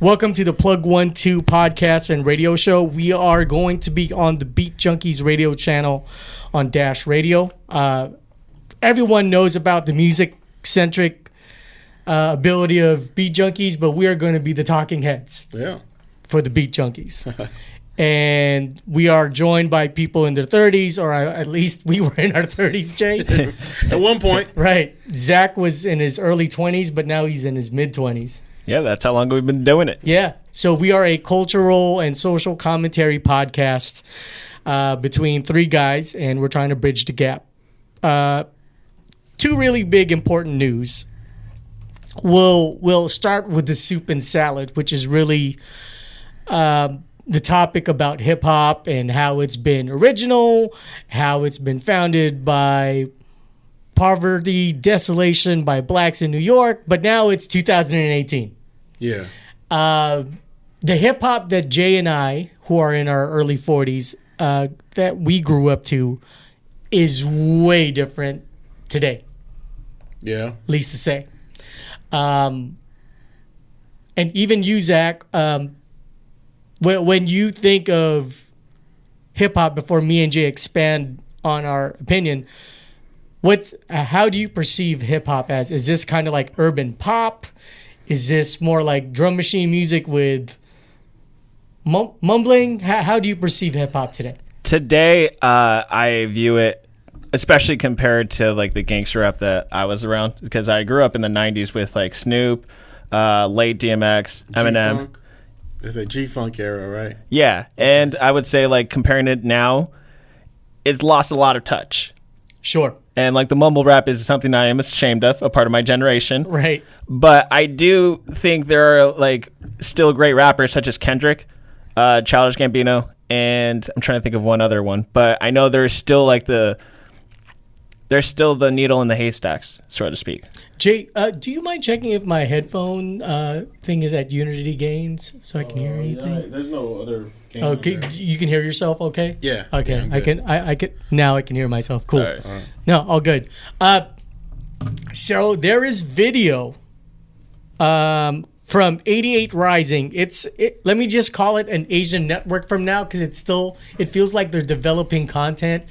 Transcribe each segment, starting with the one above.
Welcome to the PlugOneTwo podcast and radio show. We are going to be on the Beat Junkies radio channel on Dash Radio. Everyone knows about the music-centric ability of Beat Junkies, but we are going to be the talking heads for the Beat Junkies. And we are joined by people in their 30s, or at least we were in our 30s, Jay. At one point. Right. Zach was in his early 20s, but now he's in his mid-20s. Yeah, that's how long we've been doing it. Yeah. So we are a cultural and social commentary podcast between three guys, and we're trying to bridge the gap. Two really big important news. We'll start with the soup and salad, which is really the topic about hip-hop and how it's been original, how it's been founded by poverty, desolation by blacks in New York, but now it's 2018. Yeah. The hip-hop that Jay and I, who are in our early 40s, that we grew up to, is way different today. Yeah. Least to say. And even you, Zach, when you think of hip-hop, before me and Jay expand on our opinion, how do you perceive hip-hop as? Is this kind of like urban pop? Is this more like drum machine music with mumbling? How do you perceive hip-hop today? Today, I view it, especially compared to like the gangster rap that I was around, because I grew up in the 90s with like Snoop, late DMX, Eminem. G-Funk. It's a G-Funk era, right? Yeah, and I would say like comparing it now, it's lost a lot of touch. Sure. And like the mumble rap is something I am ashamed of, a part of my generation. Right. But I do think there are like still great rappers such as Kendrick, Childish Gambino, and I'm trying to think of one other one. But I know there's still the needle in the haystacks, so to speak. Jay, do you mind checking if my headphone thing is at unity gains so I can hear anything? Yeah, there's no other. Okay, you can hear yourself okay? Yeah. Okay, Yeah, I can now I can hear myself. Cool. Sorry. No, all good. So there is video from 88 Rising. Let me just call it an Asian network from now, because it feels like they're developing content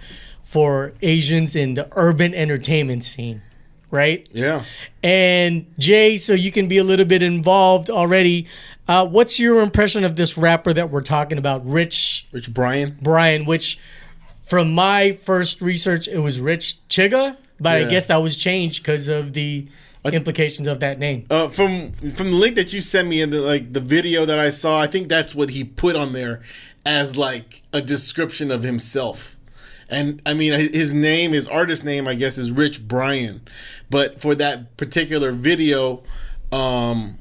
for Asians in the urban entertainment scene, right? Yeah. And Jay, so you can be a little bit involved already. What's your impression of this rapper that we're talking about, Rich Brian? Brian, which from my first research, it was Rich Chigga, but I guess that was changed because of the implications of that name. From the link that you sent me and the video that I saw, I think that's what he put on there as like a description of himself. And I mean, his artist name, I guess, is Rich Brian. But for that particular video,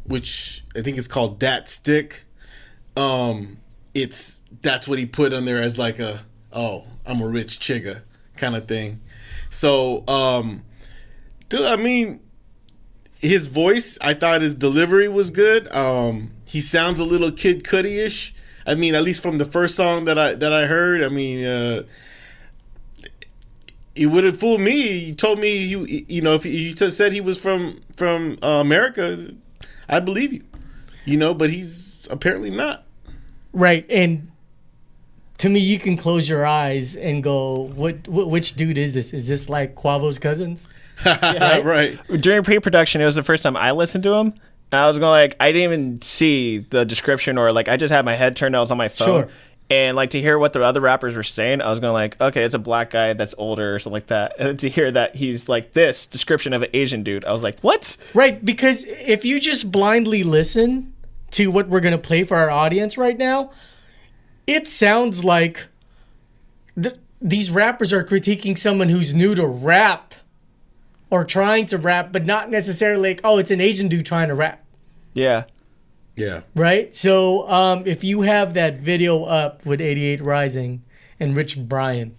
which I think is called Dat Stick, that's what he put on there as like I'm a rich chigga kind of thing. So, dude, I mean, his voice, I thought his delivery was good. He sounds a little Kid Cudi-ish. I mean, at least from the first song that I heard. I mean, he would have fooled me. He told me if he said he was from America, I believe you. But he's apparently not. Right, and to me, you can close your eyes and go, which dude is this? Is this like Quavo's cousins? Right. During pre-production, it was the first time I listened to him. And I was going like, I didn't even see the description, or like I just had my head turned. I was on my phone. Sure. And like to hear what the other rappers were saying, I was going like, okay, it's a black guy that's older or something like that. And to hear that he's like this description of an Asian dude, I was like, what? Right, because if you just blindly listen to what we're going to play for our audience right now, it sounds like these rappers are critiquing someone who's new to rap or trying to rap, but not necessarily like, oh, it's an Asian dude trying to rap. Yeah. Yeah. Right? So if you have that video up with 88 Rising and Rich Brian.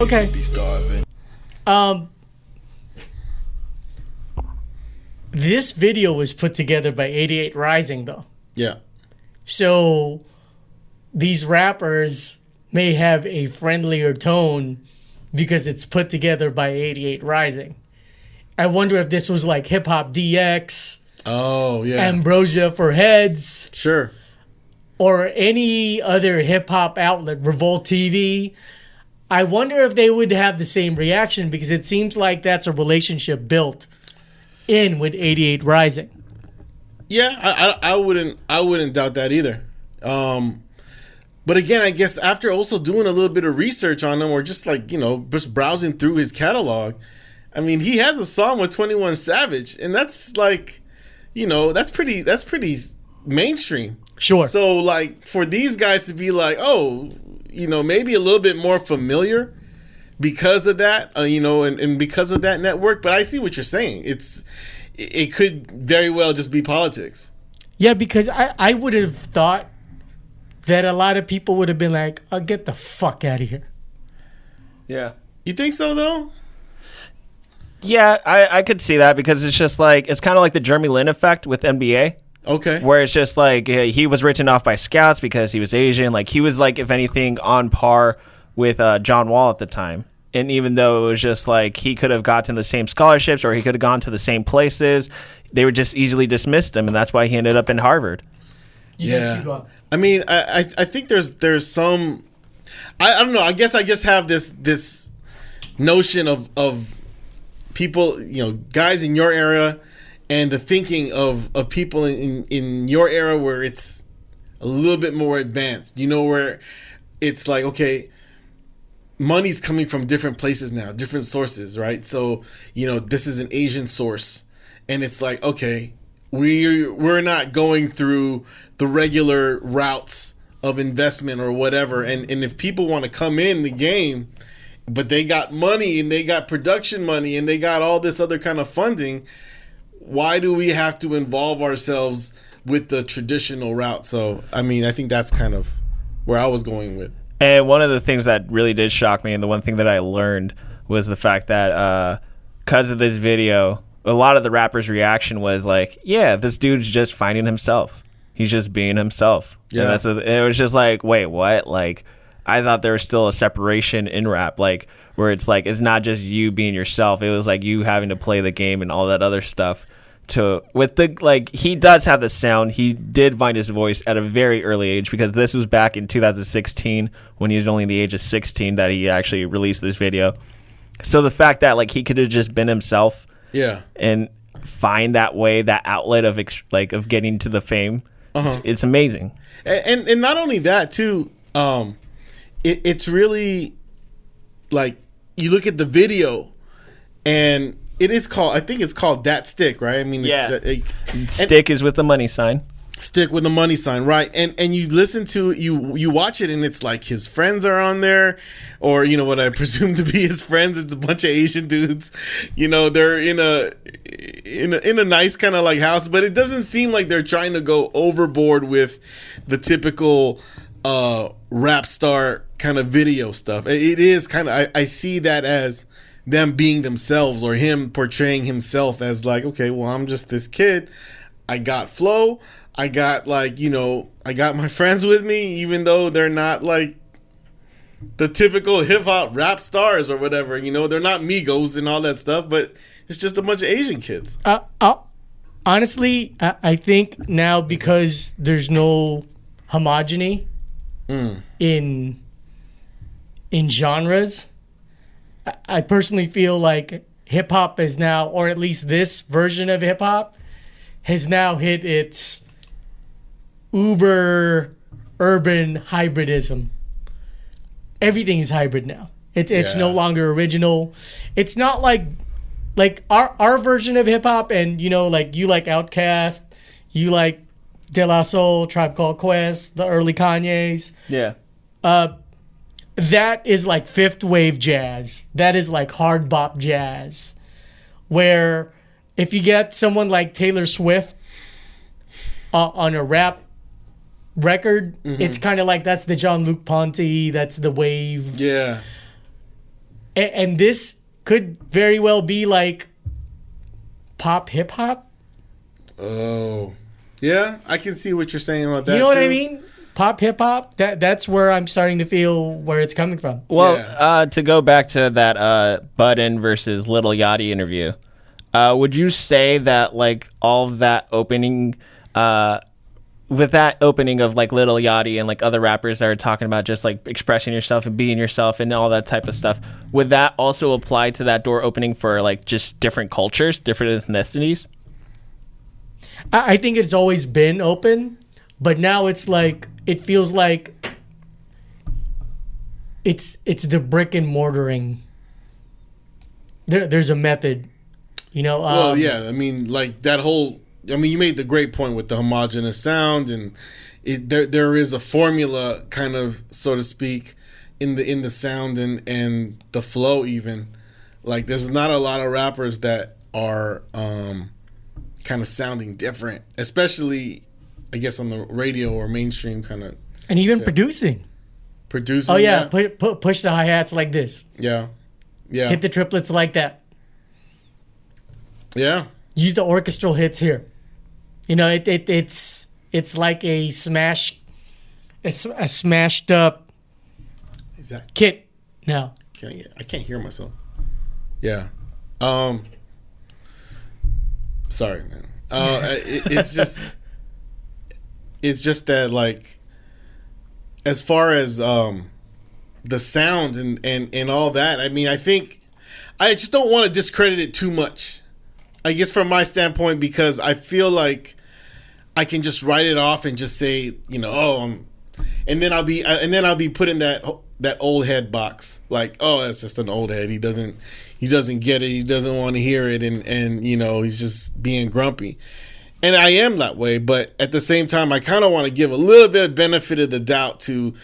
Okay. This video was put together by 88 Rising, though. Yeah. So these rappers may have a friendlier tone because it's put together by 88 Rising. I wonder if this was like Hip Hop DX, Oh, yeah. Ambrosia for Heads, Sure. or any other hip hop outlet, Revolt TV. I wonder if they would have the same reaction because it seems like that's a relationship built in with 88 Rising. Yeah, I wouldn't doubt that either. But again, I guess after also doing a little bit of research on him, or just like, just browsing through his catalog, I mean, he has a song with 21 Savage, and that's like, that's pretty mainstream. Sure. So like for these guys to be like, oh, maybe a little bit more familiar because of that, and because of that network. But I see what you're saying. It could very well just be politics. Yeah, because I would have thought that a lot of people would have been like, oh, get the fuck out of here. Yeah. You think so, though? Yeah, I could see that because it's just like, it's kind of like the Jeremy Lin effect with NBA. Okay. Where it's just like he was written off by scouts because he was Asian. Like he was like, if anything, on par with John Wall at the time. And even though it was just like he could have gotten the same scholarships or he could have gone to the same places, they would just easily dismiss him, and that's why he ended up in Harvard. Yeah. I mean, I think there's some, I don't know. I guess I just have this notion of people, guys in your era, and the thinking of people in your era where it's a little bit more advanced, where it's like, okay, money's coming from different places now, different sources, right? So, this is an Asian source, and it's like, okay, we're not going through the regular routes of investment or whatever. And if people want to come in the game, but they got money and they got production money and they got all this other kind of funding, why do we have to involve ourselves with the traditional route? So, I mean, I think that's kind of where I was going with. And one of the things that really did shock me, and the one thing that I learned, was the fact that because of this video, a lot of the rappers' reaction was like, yeah, this dude's just finding himself. He's just being himself. Yeah. And it was just like, wait, what? Like, I thought there was still a separation in rap, like, where it's like, it's not just you being yourself. It was like you having to play the game and all that other stuff. He does have the sound. He did find his voice at a very early age, because this was back in 2016 when he was only the age of 16 that he actually released this video. So the fact that like he could have just been himself, yeah, and find that way, that outlet of getting to the fame, it's amazing. And not only that too, it's really like you look at the video and. I think it's called Dat Stick, right? I mean, yeah. Stick is with the money sign. Stick with the money sign, right? And you listen to you watch it, and it's like his friends are on there, or what I presume to be his friends. It's a bunch of Asian dudes. They're in a nice kind of like house, but it doesn't seem like they're trying to go overboard with the typical rap star kind of video stuff. It is kind of I see that as them being themselves, or him portraying himself as like, okay, well, I'm just this kid. I got flow. I got I got my friends with me, even though they're not like the typical hip hop rap stars or whatever. They're not Migos and all that stuff, but it's just a bunch of Asian kids. Honestly, I think now, because there's no homogeny in genres, I personally feel like hip hop is now, or at least this version of hip hop, has now hit its uber urban hybridism. Everything is hybrid now. It's no longer original. It's not like our version of hip hop, and like you like Outkast, you like De La Soul, Tribe Called Quest, the early Kanye's. Yeah. That is like fifth wave jazz. That is like hard bop jazz. Where if you get someone like Taylor Swift on a rap record, it's kind of like that's the Jean-Luc Ponty, that's the wave. Yeah. And this could very well be like pop hip hop. Oh, yeah, I can see what you're saying about that. You know what I too. mean? Pop hip hop. That's where I'm starting to feel where it's coming from. Well, to go back to that Budden versus Little Yachty interview, would you say that like all of that opening, with that opening of like Little Yachty and like other rappers that are talking about just like expressing yourself and being yourself and all that type of stuff, would that also apply to that door opening for like just different cultures, different ethnicities? I think it's always been open, but now it's like it feels like it's the brick and mortaring. There's a method, you know. Well, yeah, I mean, like that whole. I mean, you made the great point with the homogeneous sound, and there is a formula, kind of, so to speak, in the sound and the flow. Even like, there's not a lot of rappers that are kind of sounding different, especially, I guess, on the radio or mainstream kind of. And even producing. Producing. Oh yeah, push the hi-hats like this. Yeah. Hit the triplets like that. Yeah. Use the orchestral hits here. You know, it's like a smashed up Exactly. kit now. I can't hear myself. Yeah. Sorry, man. It's just that, like, as far as the sound and all that, I mean, I think I just don't want to discredit it too much. I guess from my standpoint, because I feel like I can just write it off and just say, you know, and then I'll be put in that old head box, like, oh, that's just an old head. He doesn't get it. He doesn't want to hear it, and you know, he's just being grumpy. And I am that way, but at the same time, I kind of want to give a little bit of benefit of the doubt to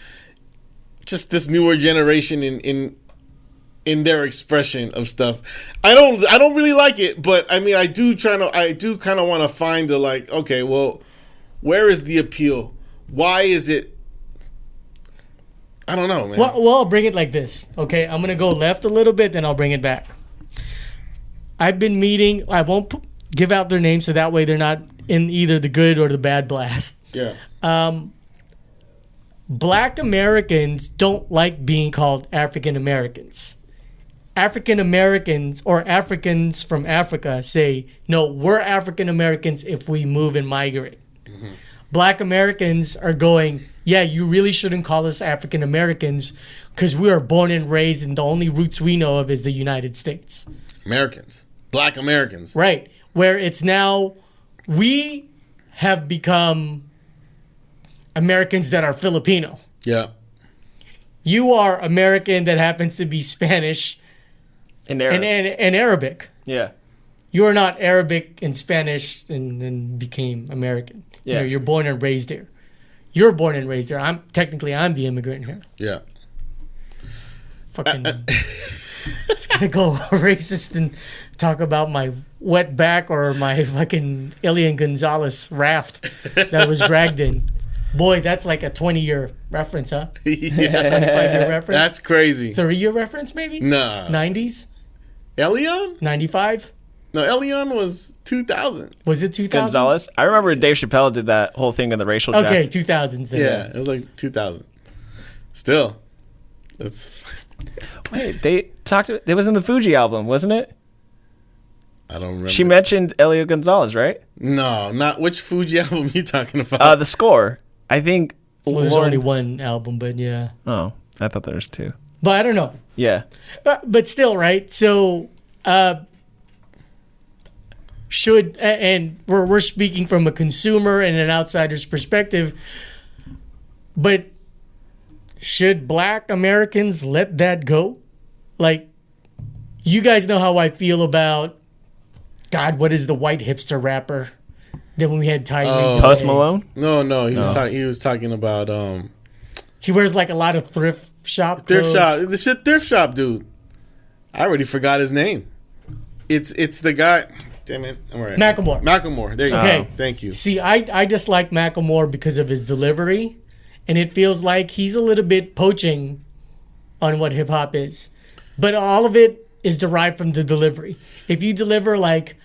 just this newer generation in their expression of stuff. I don't really like it, but I mean, I do kind of want to find the, like, okay, well, where is the appeal? Why is it? I don't know, man. Well, I'll bring it like this. Okay, I'm gonna go left a little bit, then I'll bring it back. I've been meeting. I won't give out their names, so that way they're not in either the good or the bad blast. Yeah. Black Americans don't like being called African Americans. African Americans or Africans from Africa say, no, we're African Americans if we move and migrate. Mm-hmm. Black Americans are going, yeah, you really shouldn't call us African Americans because we are born and raised and the only roots we know of is the United States. Americans. Black Americans. Right. Where it's now, we have become Americans that are Filipino. Yeah. You are American that happens to be Spanish and Arabic. Yeah. You are not Arabic and Spanish and then became American. Yeah. You know, you're born and raised here. You're born and raised there. I'm the immigrant here. Yeah. Fucking just gonna go racist and talk about my wet back or my fucking Elian Gonzalez raft that was dragged in. Boy, that's like a 20-year reference, huh? Yeah. 25-year reference? That's crazy. 30-year reference, maybe? Nah. 90s? Elion? 95? No, Elion was 2000. Was it 2000s? Gonzalez? I remember Dave Chappelle did that whole thing in the racial draft. Okay, 2000s then. Yeah, it was like 2000. Still. That's... Wait, it was in the Fuji album, wasn't it? I don't remember. She mentioned Elio Gonzalez, right? No, not which Fuji album are you talking about? The score. I think... Well, there's only one album, but yeah. Oh, I thought there was two. But I don't know. Yeah. But still, right? So, and we're speaking from a consumer and an outsider's perspective, but should Black Americans let that go? Like, you guys know how I feel about, God, what is the white hipster rapper? Then when we had Tyree. Post Malone? No, he was talking about he wears like a lot of thrift shop thrift clothes. shop. Thrift shop dude. I already forgot his name. It's the guy. Damn it. All right. Macklemore. There you go. Thank you. See, I dislike Macklemore because of his delivery, and it feels like he's a little bit poaching on what hip hop is. but all of it is derived from the delivery. If you deliver like,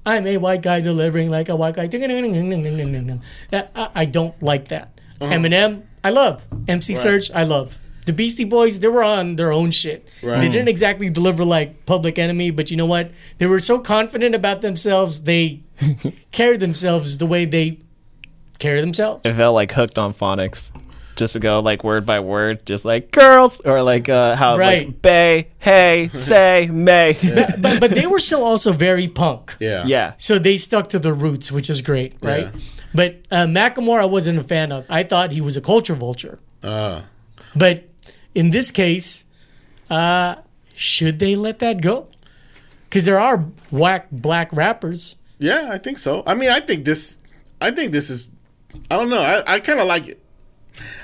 I'm a white guy delivering like a white guy, I don't like that. Eminem, I love. MC Serge, I love. The Beastie Boys, they were on their own shit. Right. They didn't exactly deliver like Public Enemy, but you know what? They were so confident about themselves, they carried themselves the way they carry themselves. It felt like Hooked on Phonics. Just to go like word by word, just like girls, or like how like bay, hey, say, may. But they were still also very punk. Yeah. So they stuck to the roots, which is great, right? Yeah. But Macklemore, I wasn't a fan of. I thought he was a culture vulture. But in this case, should they let that go? Because there are whack black rappers. Yeah, I think so. I mean, I think this is. I don't know. I kind of like it.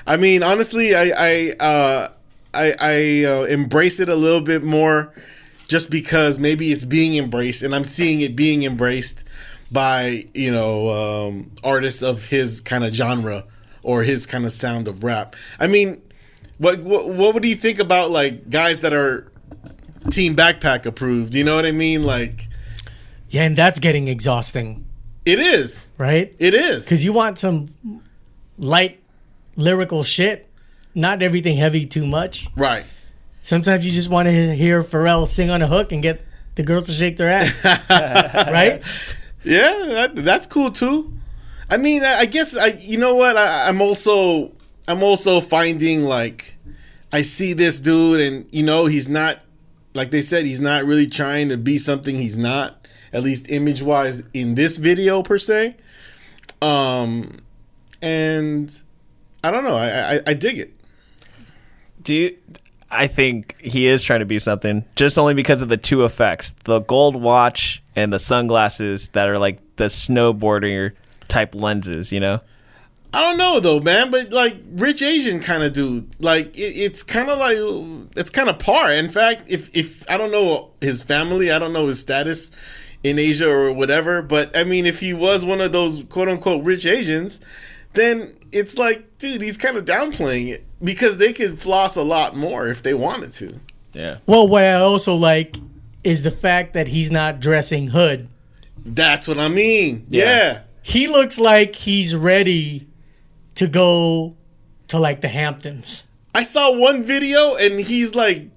I mean, honestly, I embrace it a little bit more, just because maybe it's being embraced, and I'm seeing it being embraced by artists of his kind of genre or his kind of sound of rap. I mean, what do you think about like guys that are Team Backpack approved? You know what I mean? Like, yeah, and that's getting exhausting. It is, right? It is, because you want some light lyrical shit, not everything heavy too much. Right. Sometimes you just want to hear Pharrell sing on a hook and get the girls to shake their ass. Right? Yeah, that's cool too. I mean, I guess you know what? I'm also finding like I see this dude, and he's not, like they said, he's not really trying to be something he's not, at least image wise in this video per se. And I don't know. I dig it. I think he is trying to be something, just only because of the two effects: the gold watch and the sunglasses that are like the snowboarder type lenses. I don't know though, man. But like rich Asian kind of dude, like it's kind of par. In fact, if I don't know his family, I don't know his status in Asia or whatever. But I mean, if he was one of those quote unquote rich Asians, then it's like, dude, he's kind of downplaying it, because they could floss a lot more if they wanted to. Yeah. Well, what I also like is the fact that he's not dressing hood. That's what I mean. Yeah. He looks like he's ready to go to like the Hamptons. I saw one video and he's like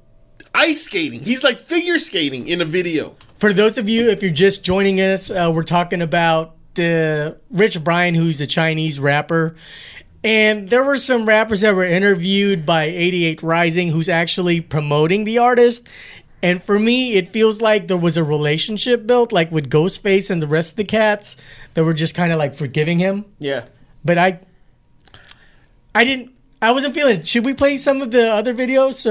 ice skating. He's like figure skating in a video. For those of you, if you're just joining us, we're talking about the Rich Brian, who's a Chinese rapper. And there were some rappers that were interviewed by 88 Rising who's actually promoting the artist. And for me, it feels like there was a relationship built, like with Ghostface and the rest of the cats that were just kind of like forgiving him. Yeah. But I wasn't feeling it. Should we play some of the other videos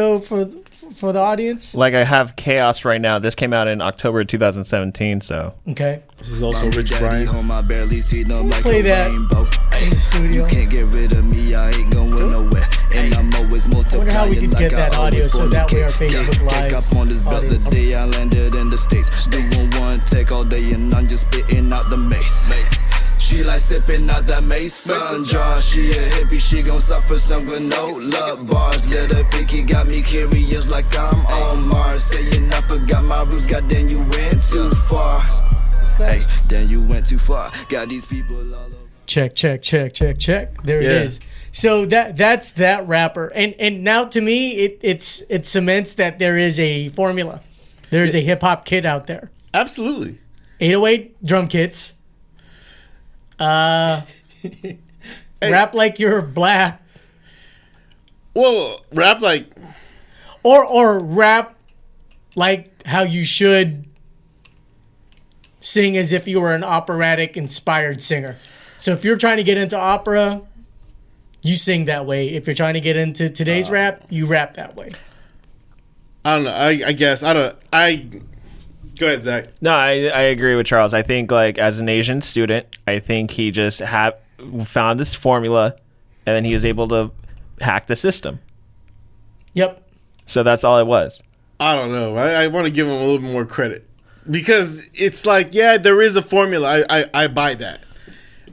for the audience? Like I have Chaos right now. This came out in October 2017, so. Okay. This is also Rich Brian. Play that in the studio. You can't get rid of me, I ain't going nowhere. And I'm always multiplying. I wonder how we could get that audio so that way our Facebook Live up on this brother day I landed in the States. Doing one take all day and I'm just spitting out the mace. She like sipping out that Mason jar. She a hippie, she gon' suffer some with no love bars. Little picky got me curious like I'm on Mars. Saying I forgot my roots, goddamn you went too far. Hey, then you went too far. Got these people all over. Check. There it is. So that's that rapper. And now to me it cements that there is a formula. There is a hip hop kid out there. Absolutely. 808 drum kits. Rap like you're black. Well, rap like, or rap like how you should sing as if you were an operatic inspired singer. So if you're trying to get into opera, you sing that way. If you're trying to get into today's rap, you rap that way. I don't know. I guess go ahead, Zach. No, I agree with Charles. I think like as an Asian student, I think he just found this formula, and then he was able to hack the system. Yep. So that's all it was. I don't know. I want to give him a little bit more credit, because it's like, yeah, there is a formula. I buy that.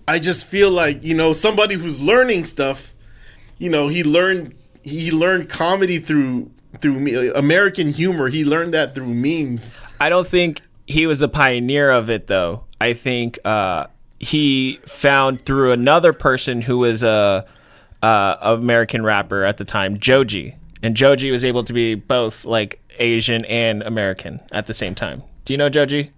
I just feel like, somebody who's learning stuff, he learned comedy through through American humor. He learned that through memes. I don't think he was the pioneer of it, though. I think he found through another person who was a American rapper at the time, Joji. And Joji was able to be both like Asian and American at the same time. Do you know Joji?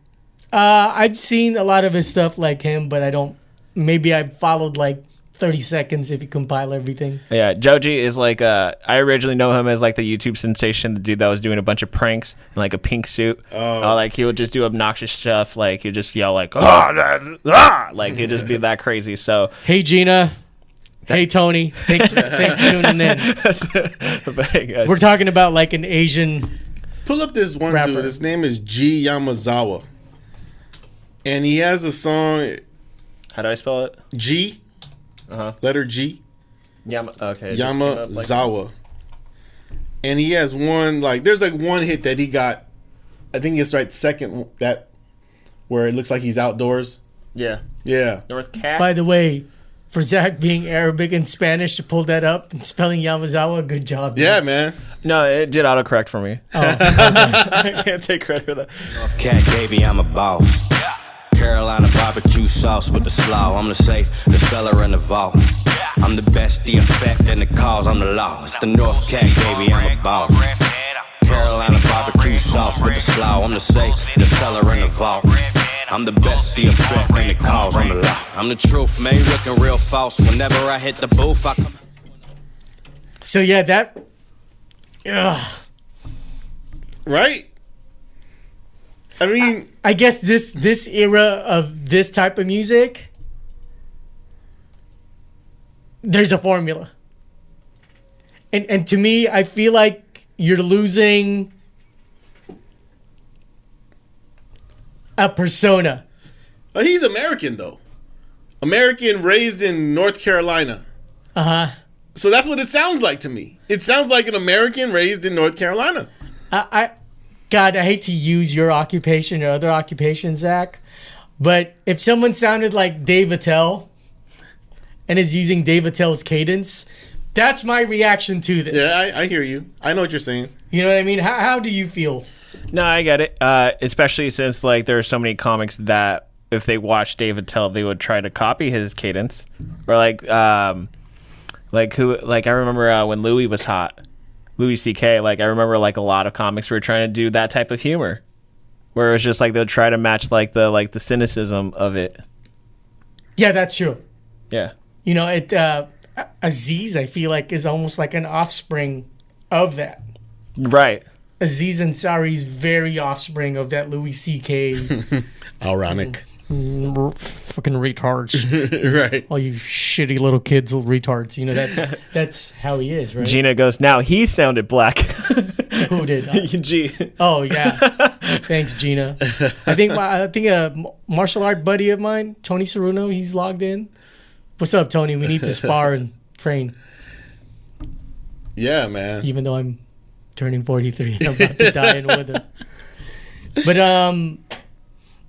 I've seen a lot of his stuff like him, but I don't. Maybe I followed like 30 seconds if you compile everything. Yeah, Joji is like I originally know him as like the YouTube sensation, the dude that was doing a bunch of pranks in like a pink suit. Like he would just do obnoxious stuff, like he'd just yell like like he'd just be that crazy. So hey Gina, hey Tony, thanks for tuning in. We're talking about like an Asian. Pull up this one rapper. dude. His name is G Yamazawa, and he has a song. How do I spell it? G. Letter G. Okay. Yamazawa. And he has one, like, there's like one hit that he got. I think it's right second, that where it looks like he's outdoors. Yeah. Yeah. North Cat. By the way, for Zach being Arabic and Spanish to pull that up and spelling Yamazawa, good job. Yeah, man. No, it did autocorrect for me. Oh. I can't take credit for that. North Cat, baby, I'm a boss. Carolina barbecue sauce with the slaw. I'm the safe, the cellar, and the vault. I'm the best, the effect, and the cause. I'm the law. It's the North Cat, baby, I'm a boss. Carolina barbecue sauce with the slaw. I'm the safe, the cellar, and the vault. I'm the best, the effect, and the cause. I'm the law. I'm the truth, man. Looking real false. Whenever I hit the booth, I come. So yeah, that. Right? I mean, I guess this era of this type of music, there's a formula. And to me, I feel like you're losing a persona. he's American, though. American, raised in North Carolina. So that's what it sounds like to me. It sounds like an American raised in North Carolina. God, I hate to use your occupation or other occupations, Zach, but if someone sounded like Dave Attell and is using Dave Attell's cadence, that's my reaction to this. Yeah, I hear you. I know what you're saying. You know what I mean? How do you feel? No, I get it. Especially since like there are so many comics that if they watch Dave Attell, they would try to copy his cadence, or like I remember when Louis was hot. Louis C.K. Like I remember like a lot of comics were trying to do that type of humor, where it was just like they'll try to match like the cynicism of it. Yeah, that's true. Yeah. You know, Aziz, I feel like, is almost like an offspring of that. Right. Aziz Ansari's very offspring of that Louis C.K. Ironic. Fucking retards. Right. All you shitty little kids, little retards. You know, that's how he is, right? Gina goes, now he sounded black. Who did? G. Oh, yeah. Thanks, Gina. I think a martial art buddy of mine, Tony Ceruno, he's logged in. What's up, Tony? We need to spar and train. Yeah, man. Even though I'm turning 43 and I'm about to die in with him.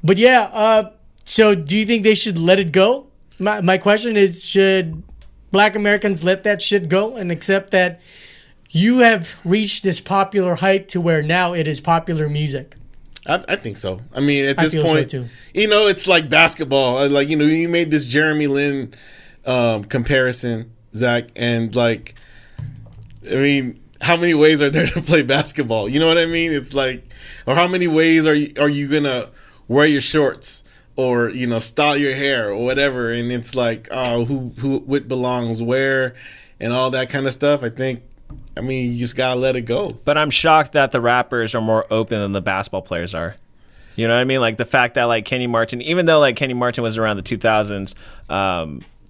But yeah, so do you think they should let it go? My question is, should Black Americans let that shit go and accept that you have reached this popular height to where now it is popular music? I think so. I mean, at this I feel point, so too. You know, it's like basketball. Like, you know, you made this Jeremy Lin comparison, Zach, and like, I mean, how many ways are there to play basketball? You know what I mean? It's like, or how many ways are you gonna wear your shorts, or, you know, style your hair or whatever? And it's like, oh, what belongs where and all that kind of stuff. I mean, you just gotta let it go. But I'm shocked that the rappers are more open than the basketball players are. You know what I mean? Like the fact that like Kenny Martin, even though like Kenny Martin was around the 2000s,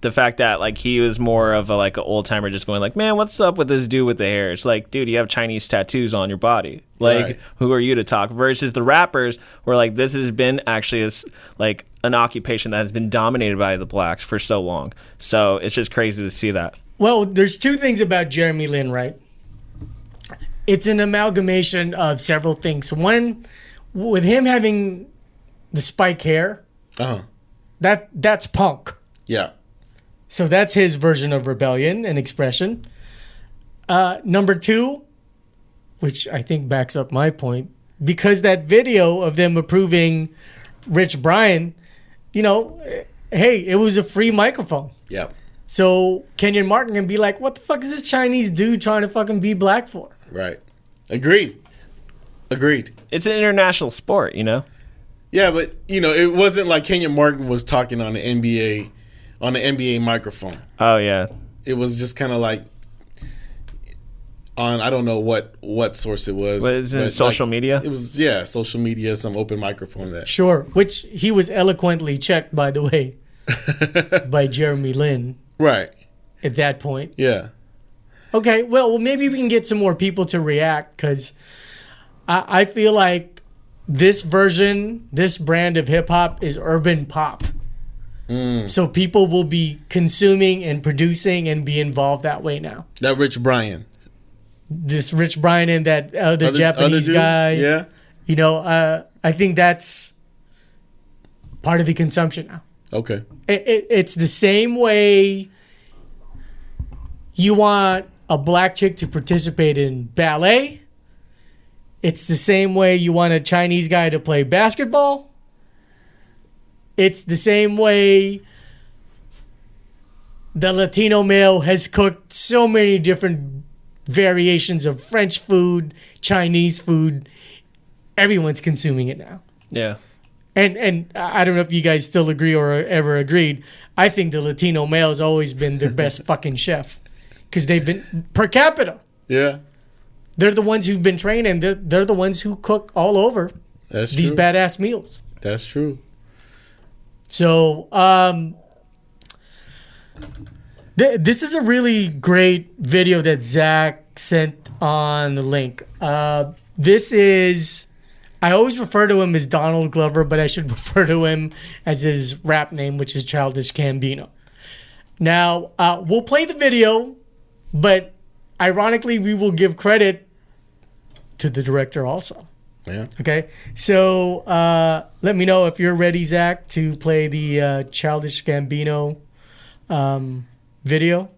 the fact that like he was more of a like an old timer, just going like, man, what's up with this dude with the hair? It's like, dude, you have Chinese tattoos on your body. Like, right. Who are you to talk? Versus the rappers, where like this has been actually like an occupation that has been dominated by the blacks for so long. So it's just crazy to see that. Well, there's two things about Jeremy Lin, right? It's an amalgamation of several things. One, with him having the spike hair, that's punk. Yeah. So that's his version of rebellion and expression. Number two, which I think backs up my point, because that video of them approving Rich Brian, you know, hey, it was a free microphone. Yep. So Kenyon Martin can be like, what the fuck is this Chinese dude trying to fucking be black for? Right. Agreed. It's an international sport, you know? Yeah, but, you know, it wasn't like Kenyon Martin was talking on the NBA microphone. Oh, yeah. It was just kind of like on, I don't know what source it was. Was it social media? It was, social media, some open microphone that. Sure, which he was eloquently checked, by the way, by Jeremy Lin. Right. At that point. Yeah. Okay, well, maybe we can get some more people to react, because I feel like this brand of hip-hop is urban pop. So people will be consuming and producing and be involved that way now. That Rich Brian. This Rich Brian and that other Japanese guy. Yeah. You know, I think that's part of the consumption now. Okay. It's the same way you want a black chick to participate in ballet. It's the same way you want a Chinese guy to play basketball. It's the same way the Latino male has cooked so many different variations of French food, Chinese food. Everyone's consuming it now. Yeah. And I don't know if you guys still agree or ever agreed. I think the Latino male has always been the best fucking chef, because they've been per capita. Yeah. They're the ones who've been trained, and they're the ones who cook all over these badass meals. That's true. So this is a really great video that Zach sent on the link. This is, I always refer to him as Donald Glover, but I should refer to him as his rap name, which is Childish Gambino. Now, we'll play the video, but ironically, we will give credit to the director also. Yeah. Okay. So let me know if you're ready, Zach, to play the Childish Gambino video.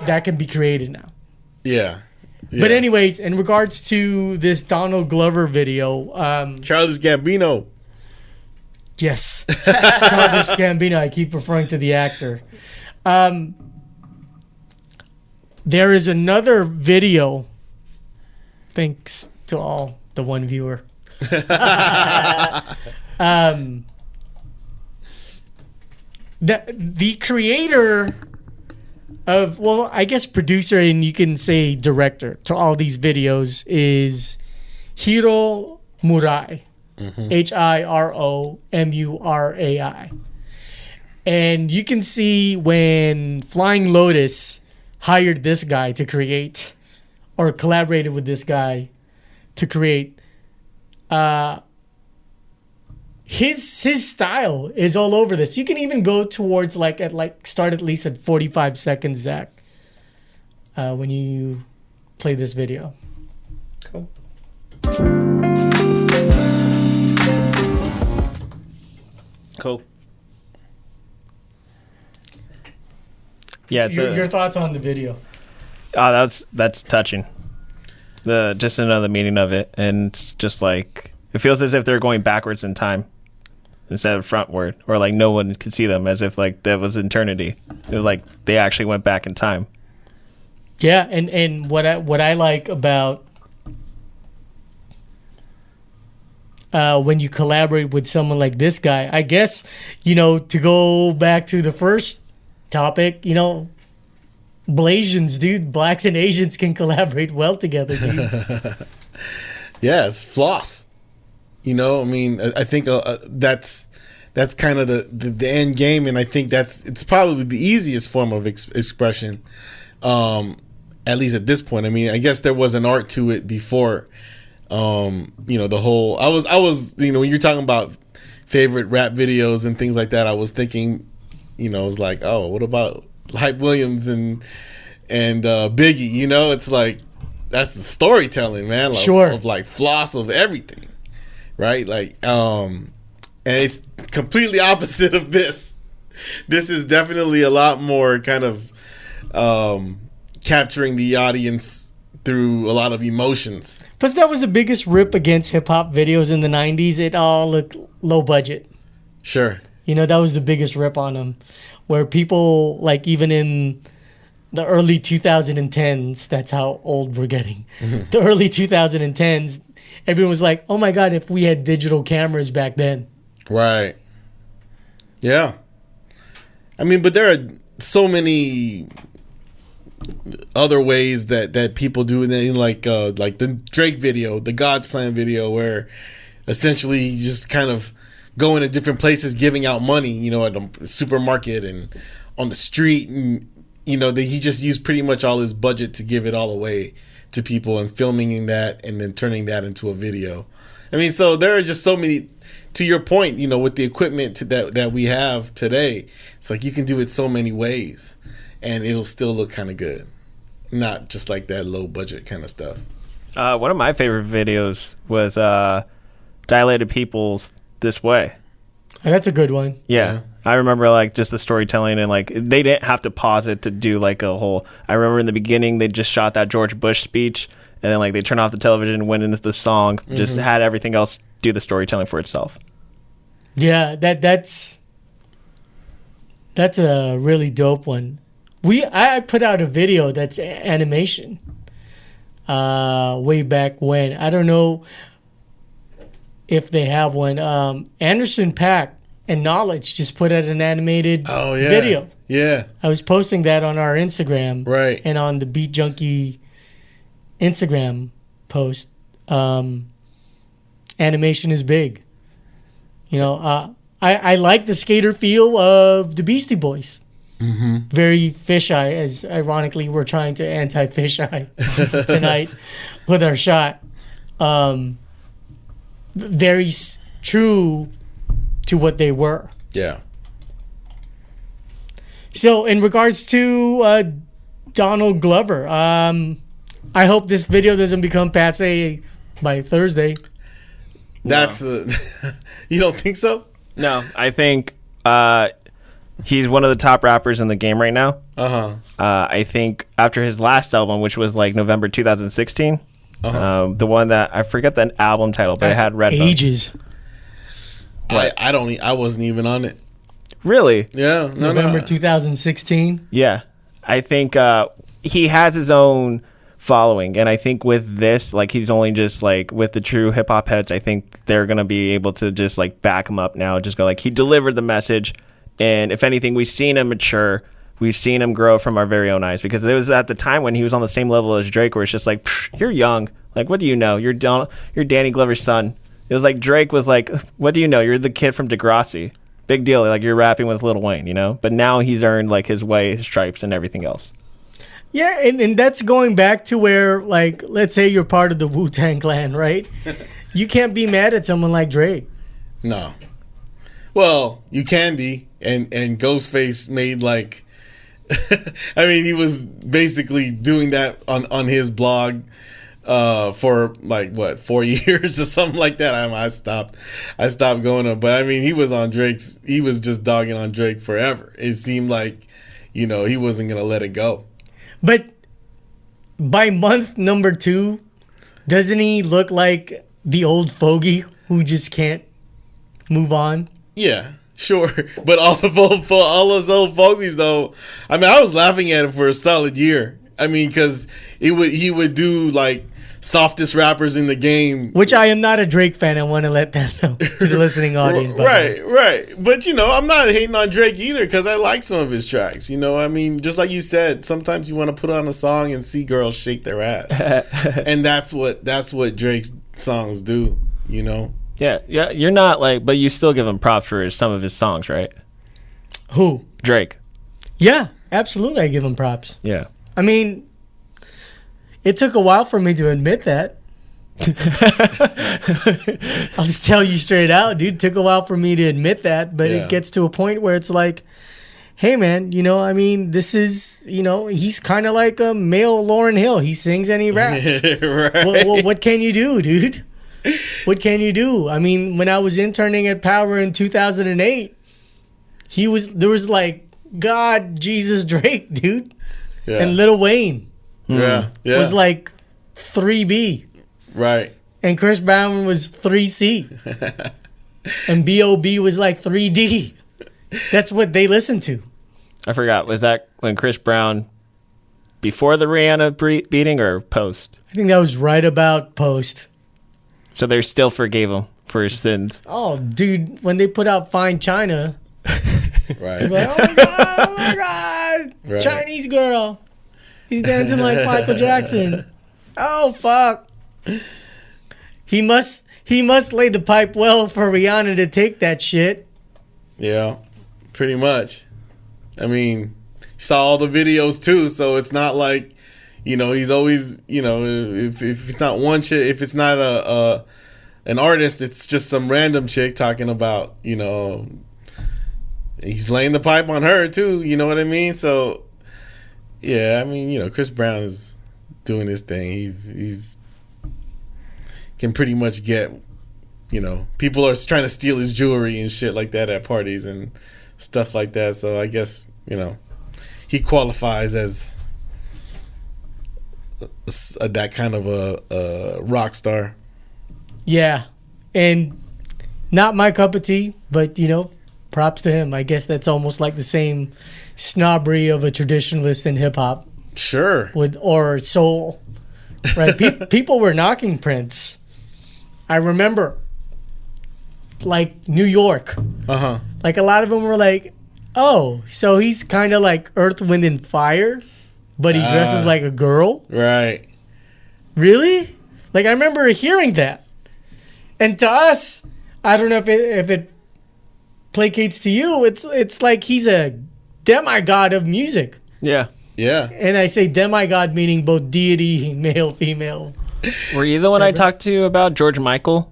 That can be created now. Yeah. But anyways, in regards to this Donald Glover video, Childish Gambino. yes, Childish Gambino. I keep referring to the actor. There is another video. Thanks to all the one viewer. The creator of, well, I guess producer and you can say director to all these videos is Hiro Murai. Hiromurai. And you can see when Flying Lotus hired this guy to create, or collaborated with this guy to create, his style is all over this. You can even go towards start at least at 45 seconds, Zach, when you play this video. Cool. Cool. Yeah, your thoughts on the video? Oh, that's touching. Just another meaning of it, and it's just like it feels as if they're going backwards in time instead of frontward, or like no one could see them, as if like that was eternity. It was like they actually went back in time. Yeah, and what I like about when you collaborate with someone like this guy, I guess, to go back to the first topic, Blasians, dude, blacks and Asians can collaborate well together, dude. Yeah, it's floss. I think that's kind of the end game, and I think it's probably the easiest form of expression, at least at this point. I guess there was an art to it before. The whole I was when you're talking about favorite rap videos and things like that, I was thinking, it was like, oh, what about Hype Williams and Biggie? It's like that's the storytelling, man. Sure. Of like floss of everything, right? Like, and it's completely opposite of this. This is definitely a lot more kind of capturing the audience through a lot of emotions. Plus, that was the biggest rip against hip hop videos in the 90s. It all looked low budget. Sure. You know, that was the biggest rip on them. Where people, like, even in the early 2010s, that's how old we're getting. The early 2010s, everyone was like, oh my God, if we had digital cameras back then. Right. Yeah. I mean, but there are so many other ways that people do it, like the Drake video, the God's Plan video, where essentially you just kind of go into different places giving out money, you know, at a supermarket and on the street, and you know, he just used pretty much all his budget to give it all away to people and filming that and then turning that into a video. I mean, so there are just so many, to your point, you know, with the equipment that we have today, it's like you can do it so many ways and it'll still look kind of good. Not just like that low budget kind of stuff. One of my favorite videos was Dilated People's This Way. Oh, that's a good one. Yeah. I remember like just the storytelling and like they didn't have to pause it to do like a whole. I remember in the beginning they just shot that George Bush speech and then like they turned off the television, went into the song, just had everything else do the storytelling for itself. Yeah, that's a really dope one. I put out a video that's animation way back when. I don't know if they have one. Anderson .Paak and Knowledge just put out an animated video. Yeah. I was posting that on our Instagram. Right. And on the Beat Junkie Instagram post. Animation is big. You know, I like the skater feel of the Beastie Boys. Mm-hmm. Very fisheye, as ironically we're trying to anti-fisheye tonight with our shot. Very true to what they were. Yeah. So in regards to Donald Glover, I hope this video doesn't become passe by Thursday. That's you don't think so? No, I think he's one of the top rappers in the game right now. I think after his last album, which was like November 2016, the one that I forget the album title, but it had Red ages. I wasn't even on it. Really? Yeah. November 2016. Yeah. I think he has his own following, and I think with this, like, he's only just like with the true hip hop heads, I think they're gonna be able to just like back him up now, just go like he delivered the message, and if anything, we've seen him mature, we've seen him grow from our very own eyes, because it was at the time when he was on the same level as Drake, where it's just like, you're young, like what do you know? You're Danny Glover's son. It was like Drake was like, what do you know? You're the kid from Degrassi. Big deal. Like you're rapping with Lil Wayne, you know? But now he's earned like his way, his stripes, and everything else. Yeah, and that's going back to where, like, let's say you're part of the Wu-Tang Clan, right? You can't be mad at someone like Drake. No. Well, you can be. And Ghostface made like, I mean, he was basically doing that on his blog for like what 4 years or something like that. I stopped going on, but I mean, he was just dogging on Drake forever. It seemed like, you know, he wasn't gonna let it go. But by month number 2, doesn't he look like the old fogey who just can't move on? Yeah, sure. But all those old fogies, though, I mean, I was laughing at him for a solid year. I mean, because he would do like softest rappers in the game, which I am not a Drake fan. I want to let that know to the listening audience. Right. But you know, I'm not hating on Drake either, because I like some of his tracks. You know, I mean, just like you said, sometimes you want to put on a song and see girls shake their ass, and that's what Drake's songs do. You know. Yeah. You're not like, but you still give him props for some of his songs, right? Who? Drake. Yeah, absolutely. I give him props. Yeah. I mean, it took a while for me to admit that. I'll just tell you straight out, dude. It took a while for me to admit that, but it gets to a point where it's like, hey, man, you know, I mean, this is, you know, he's kind of like a male Lauryn Hill. He sings and he raps. Right. What can you do, dude? What can you do? I mean, when I was interning at Power in 2008, there was like God, Jesus, Drake, dude, and Lil Wayne. Yeah. was like 3B. Right. And Chris Brown was 3C. And B.O.B. was like 3D. That's what they listened to. I forgot. Was that when Chris Brown, before the Rihanna beating or post? I think that was right about post. So they still forgave him for his sins. Oh, dude, when they put out Fine China, Right. like, oh my God, Right. Chinese girl. He's dancing like Michael Jackson. Oh, fuck. He must lay the pipe well for Rihanna to take that shit. Yeah. Pretty much. I mean, saw all the videos too, so it's not like, he's always, if it's not one chick, if it's not an artist, it's just some random chick talking about, he's laying the pipe on her too, you know what I mean? So, yeah, I mean, Chris Brown is doing his thing. He's can pretty much get, people are trying to steal his jewelry and shit like that at parties and stuff like that. So I guess, he qualifies as that kind of a rock star. Yeah. And not my cup of tea, but, props to him. I guess that's almost like the same snobbery of a traditionalist in hip hop. Sure. Or soul. Right? People were knocking Prince. I remember, like, New York. Uh-huh. Like, a lot of them were like, oh, so he's kind of like Earth, Wind, and Fire, but he dresses like a girl? Right. Really? Like, I remember hearing that. And to us, I don't know if it placates to you, it's like he's a demigod of music. Yeah. Yeah. And I say demigod meaning both deity, male, female. Were you the one I talked to about George Michael?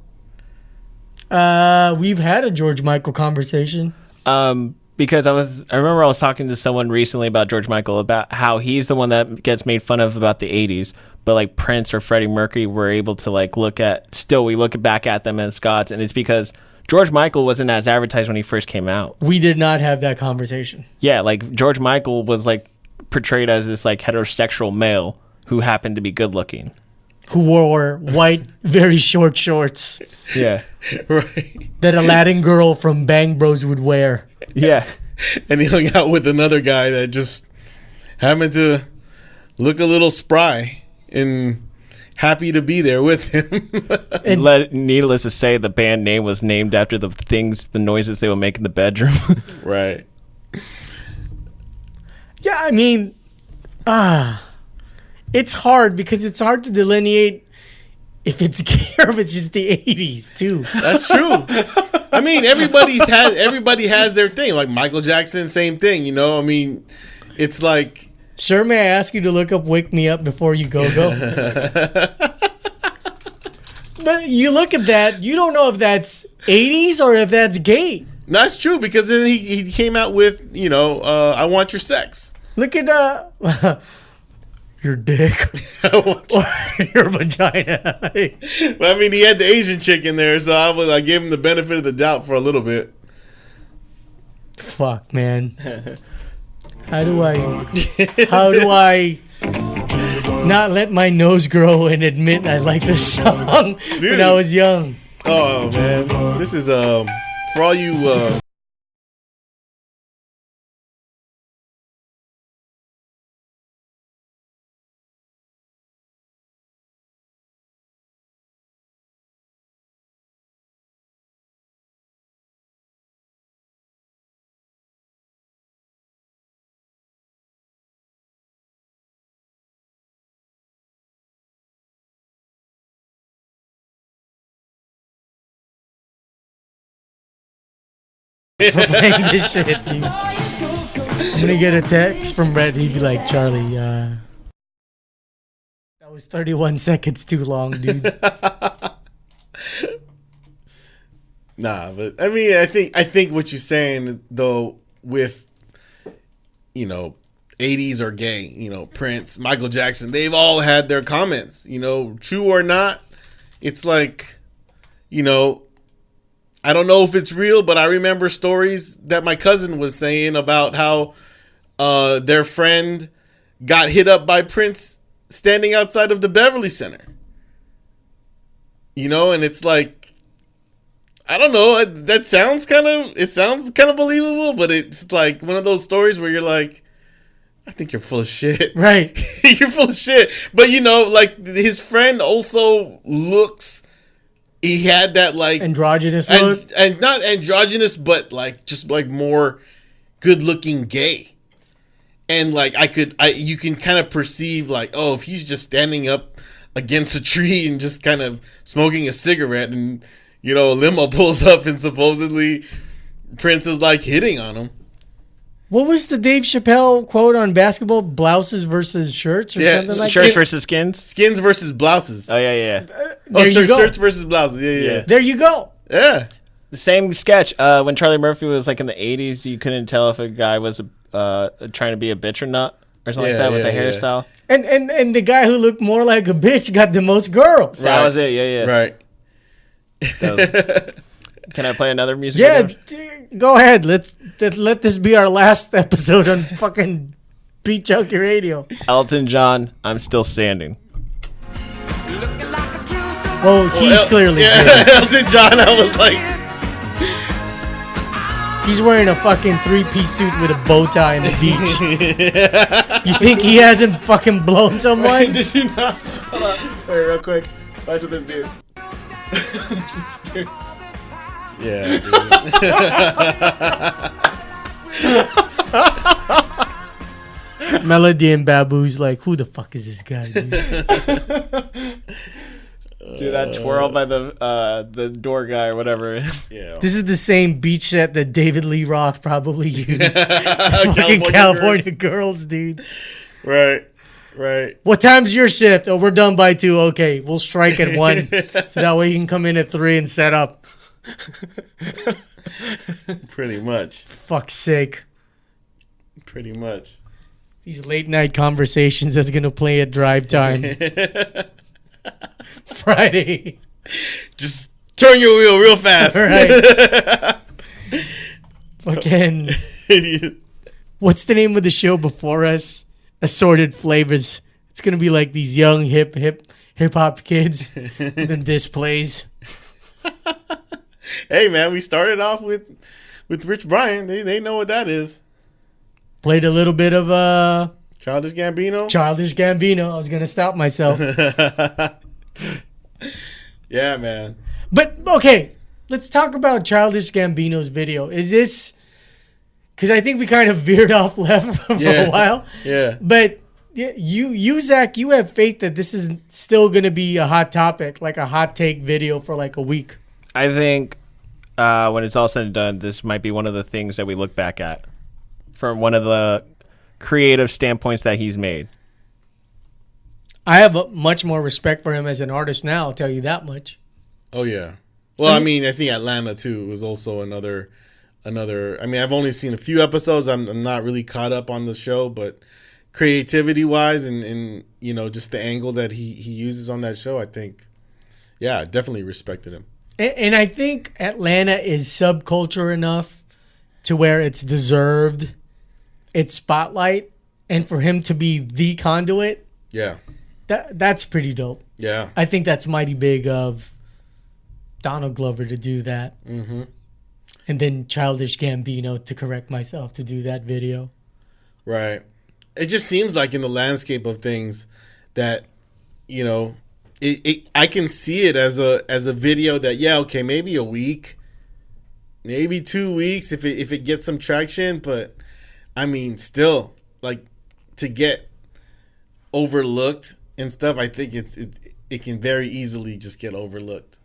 We've had a George Michael conversation. Because I remember I was talking to someone recently about George Michael, about how he's the one that gets made fun of about the 80s, but like Prince or Freddie Mercury were able to like we look back at them as gods, and it's because George Michael wasn't as advertised when he first came out. We did not have that conversation. Yeah, like George Michael was like portrayed as this like heterosexual male who happened to be good looking. Who wore white, very short shorts Yeah. Right. that a Latin girl from Bang Bros would wear. Yeah. And he hung out with another guy that just happened to look a little spry and happy to be there with him. Needless to say, the band name was named after the noises they would make in the bedroom. Right. Yeah, I mean, it's hard because it's hard to delineate if it's gay or if it's just the 80s, too. That's true. I mean, everybody has their thing. Like Michael Jackson, same thing, I mean, it's like... Sir, may I ask you to look up Wake Me Up before you go? But you look at that, you don't know if that's 80s or if that's gay. That's true, because then he came out with, I Want Your Sex. Look at your dick I want or your vagina. But I mean, he had the Asian chick in there, so I gave him the benefit of the doubt for a little bit. Fuck, man. How do I not let my nose grow and admit I like this song when I was young? Oh man, this is for all you Playing this shit, dude. I'm gonna get a text from Brett. He'd be like, Charlie, that was 31 seconds too long, dude. Nah, but I mean, I think what you're saying though, with 80s are gay, Prince, Michael Jackson, they've all had their comments, true or not. It's like, I don't know if it's real, but I remember stories that my cousin was saying about how their friend got hit up by Prince standing outside of the Beverly Center. You know, and it's like, I don't know, that sounds kind of believable, but it's like one of those stories where you're like, I think you're full of shit. Right. You're full of shit. But, you know, like, his friend also looks, he had that, like... androgynous look? And not androgynous, but, like, just, like, more good-looking gay. And, like, you can kind of perceive, like, oh, if he's just standing up against a tree and just kind of smoking a cigarette and, you know, a limo pulls up and supposedly Prince is, like, hitting on him. What was the Dave Chappelle quote on basketball? Blouses versus shirts or something like shirts that? versus skins? Skins versus blouses. Oh, yeah. Shirts versus blouses. Yeah. There you go. Yeah. The same sketch. When Charlie Murphy was like in the 80s, you couldn't tell if a guy was trying to be a bitch or not, or something like that with the hairstyle. And the guy who looked more like a bitch got the most girls. Right. That was it. Yeah. Right. Can I play another music? Yeah, go ahead. Let this be our last episode on fucking Beat Junkie Radio. Elton John, I'm Still Standing. Oh, he's clearly Elton John, I was like... He's wearing a fucking 3-piece suit with a bow tie on the beach. You think he hasn't fucking blown someone? Did you not? Hold on. Wait, real quick. Watch this dude. Yeah, dude. Melody and Babu's like, who the fuck is this guy, dude? Dude, that twirl by the door guy or whatever. Yeah. This is the same beach set that David Lee Roth probably used. Fucking California girls, dude. Right. What time's your shift? Oh, we're done by 2. Okay, we'll strike at 1. So that way you can come in at 3 and set up. Pretty much. Fuck's sake. Pretty much. These late night conversations that's going to play at drive time. Friday. Just turn your wheel real fast. Right. Fucking. What's the name of the show before us? Assorted Flavors. It's going to be like these young hip hop kids. And then this plays. Hey man, we started off with Rich Brian. They know what that is. Played a little bit of Childish Gambino. I was gonna stop myself. Yeah, man. But okay, let's talk about Childish Gambino's video. Is this because I think we kind of veered off left for a while? Yeah. But you Zach, you have faith that this is still gonna be a hot topic, like a hot take video for like a week. I think when it's all said and done, this might be one of the things that we look back at from one of the creative standpoints that he's made. I have much more respect for him as an artist now, I'll tell you that much. Oh, yeah. Well, I mean, I think Atlanta, too, was also another. I mean, I've only seen a few episodes. I'm not really caught up on the show, but creativity-wise and you know, just the angle that he uses on that show, I think, yeah, I definitely respected him. And I think Atlanta is subculture enough to where it's deserved its spotlight, and for him to be the conduit, yeah, that's pretty dope. Yeah, I think that's mighty big of Donald Glover to do that, and then Childish Gambino, to correct myself, to do that video. Right. It just seems like in the landscape of things that, you know, I can see it as a video that, yeah, okay, maybe a week, maybe 2 weeks if it gets some traction, but I mean, still, like, to get overlooked and stuff, I think it can very easily just get overlooked.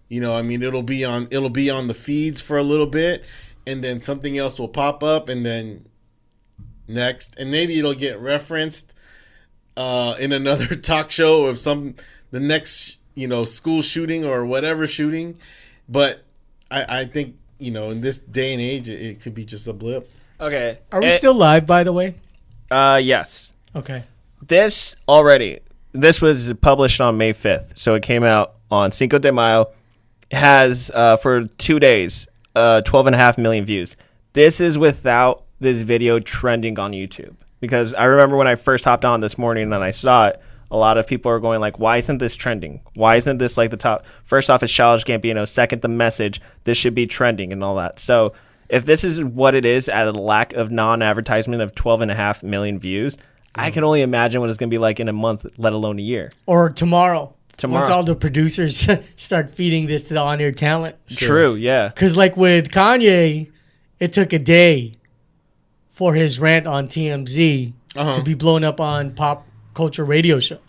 You know, I mean, it'll be on the feeds for a little bit, and then something else will pop up, and then next, and maybe it'll get referenced in another talk show of the next, you know, school shooting or whatever shooting. But I think, you know, in this day and age, it could be just a blip. Okay. Are we still live, by the way? Yes. Okay. This was published on May 5th, so it came out on Cinco de Mayo. It has, for 2 days, 12.5 million views. This is without this video trending on YouTube. Because I remember when I first hopped on this morning and I saw it, a lot of people are going like, why isn't this trending? Why isn't this like the top? First off, it's Childish Gambino. Second, the message. This should be trending and all that. So if this is what it is at a lack of non-advertisement of 12.5 million views, I can only imagine what it's going to be like in a month, let alone a year. Or tomorrow. Once all the producers start feeding this to the on-air talent. True, yeah. Because like with Kanye, it took a day for his rant on TMZ to be blown up on pop culture radio shows.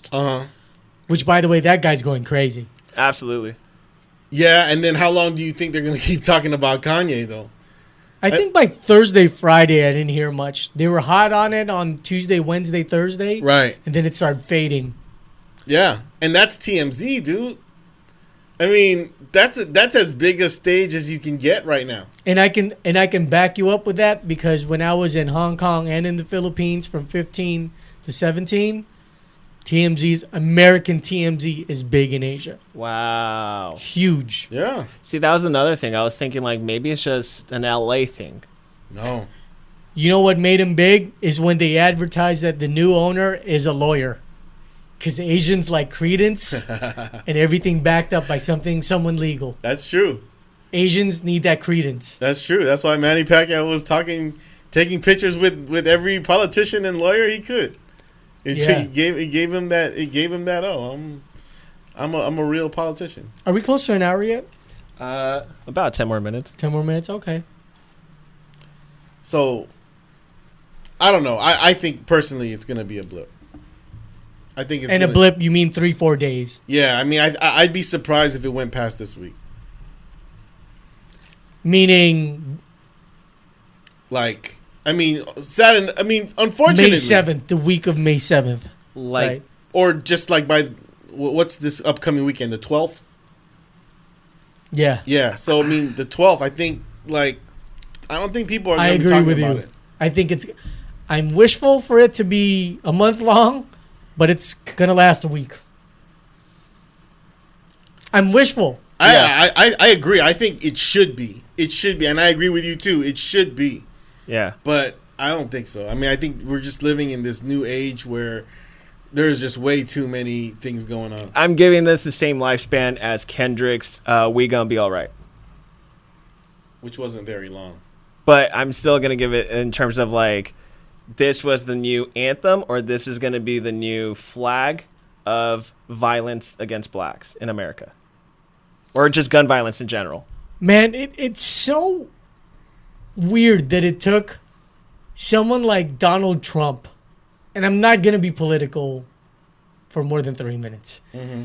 Which, by the way, that guy's going crazy. Absolutely. Yeah, and then how long do you think they're going to keep talking about Kanye, though? I think by Thursday, Friday, I didn't hear much. They were hot on it on Tuesday, Wednesday, Thursday. Right. And then it started fading. Yeah, and that's TMZ, dude. I mean, that's as big a stage as you can get right now. And I can back you up with that because when I was in Hong Kong and in the Philippines from 15 to 17, American TMZ is big in Asia. Wow. Huge. Yeah. See, that was another thing. I was thinking like maybe it's just an LA thing. No. You know what made him big is when they advertised that the new owner is a lawyer. Because Asians like credence and everything backed up by someone legal. That's true. Asians need that credence. That's true. That's why Manny Pacquiao was taking pictures with every politician and lawyer he could. It gave him that. Oh, I'm a real politician. Are we close to an hour yet? About 10 more minutes. 10 more minutes. Okay. So, I don't know. I think personally it's gonna be a blip. I think it's a blip. You mean 3-4 days? Yeah. I mean, I'd be surprised if it went past this week. Meaning, like, unfortunately, May 7th, the week of May 7th. Like, right. Or just like by what's this upcoming weekend, the 12th? Yeah. Yeah. So I mean, the 12th. I think I don't think people are. I agree with about you. It. I think I'm wishful for it to be a month long, but it's gonna last a week. I'm wishful. I agree. I think it should be. It should be, and I agree with you too. It should be. Yeah. But I don't think so. I mean, I think we're just living in this new age where there's just way too many things going on. I'm giving this the same lifespan as Kendrick's We Gonna Be Alright. Which wasn't very long. But I'm still going to give it in terms of like, this was the new anthem or this is going to be the new flag of violence against blacks in America. Or just gun violence in general. Man, it's so weird that it took someone like Donald Trump, and I'm not going to be political for more than 3 minutes. Mm-hmm.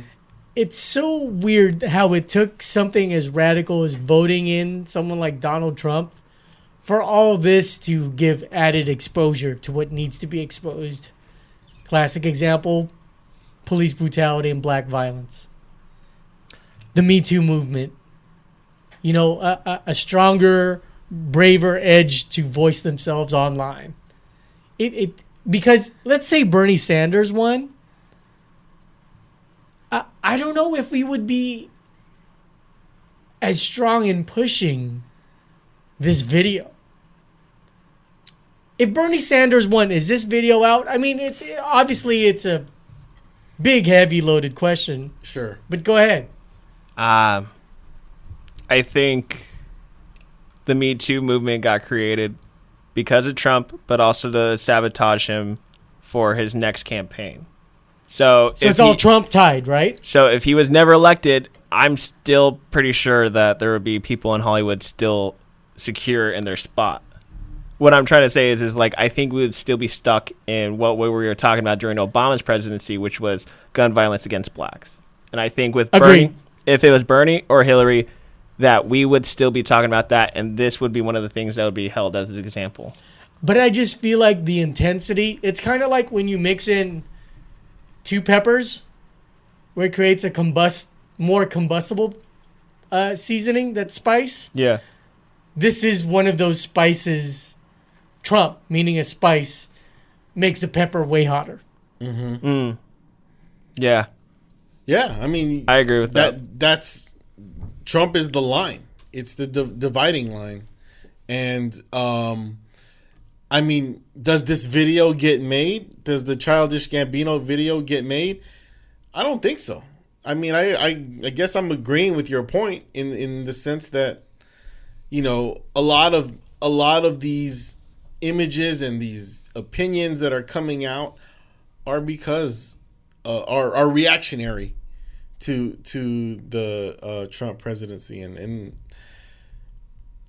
It's so weird how it took something as radical as voting in someone like Donald Trump for all this to give added exposure to what needs to be exposed. Classic example, police brutality and black violence. The Me Too movement. You know, a stronger, braver edge to voice themselves online. Because let's say Bernie Sanders won. I don't know if we would be as strong in pushing this video. If Bernie Sanders won, is this video out? I mean, obviously it's a big, heavy loaded question. Sure. But go ahead. I think the Me Too movement got created because of Trump, but also to sabotage him for his next campaign. So it's all Trump tied, right? So if he was never elected, I'm still pretty sure that there would be people in Hollywood still secure in their spot. What I'm trying to say is like, I think we would still be stuck in what we were talking about during Obama's presidency, which was gun violence against blacks. And I think with Bernie, if it was Bernie or Hillary, that we would still be talking about that, and this would be one of the things that would be held as an example. But I just feel like the intensity, it's kind of like when you mix in 2 peppers, where it creates a more combustible seasoning, that spice. Yeah. This is one of those spices. Trump, meaning a spice, makes the pepper way hotter. Mm-hmm. Mm. Yeah. Yeah, I mean, I agree with that. That's Trump is the line. It's the dividing line, and I mean, does this video get made? Does the Childish Gambino video get made? I don't think so. I mean, I guess I'm agreeing with your point in the sense that, you know, a lot of these images and these opinions that are coming out are because are reactionary to the Trump presidency, and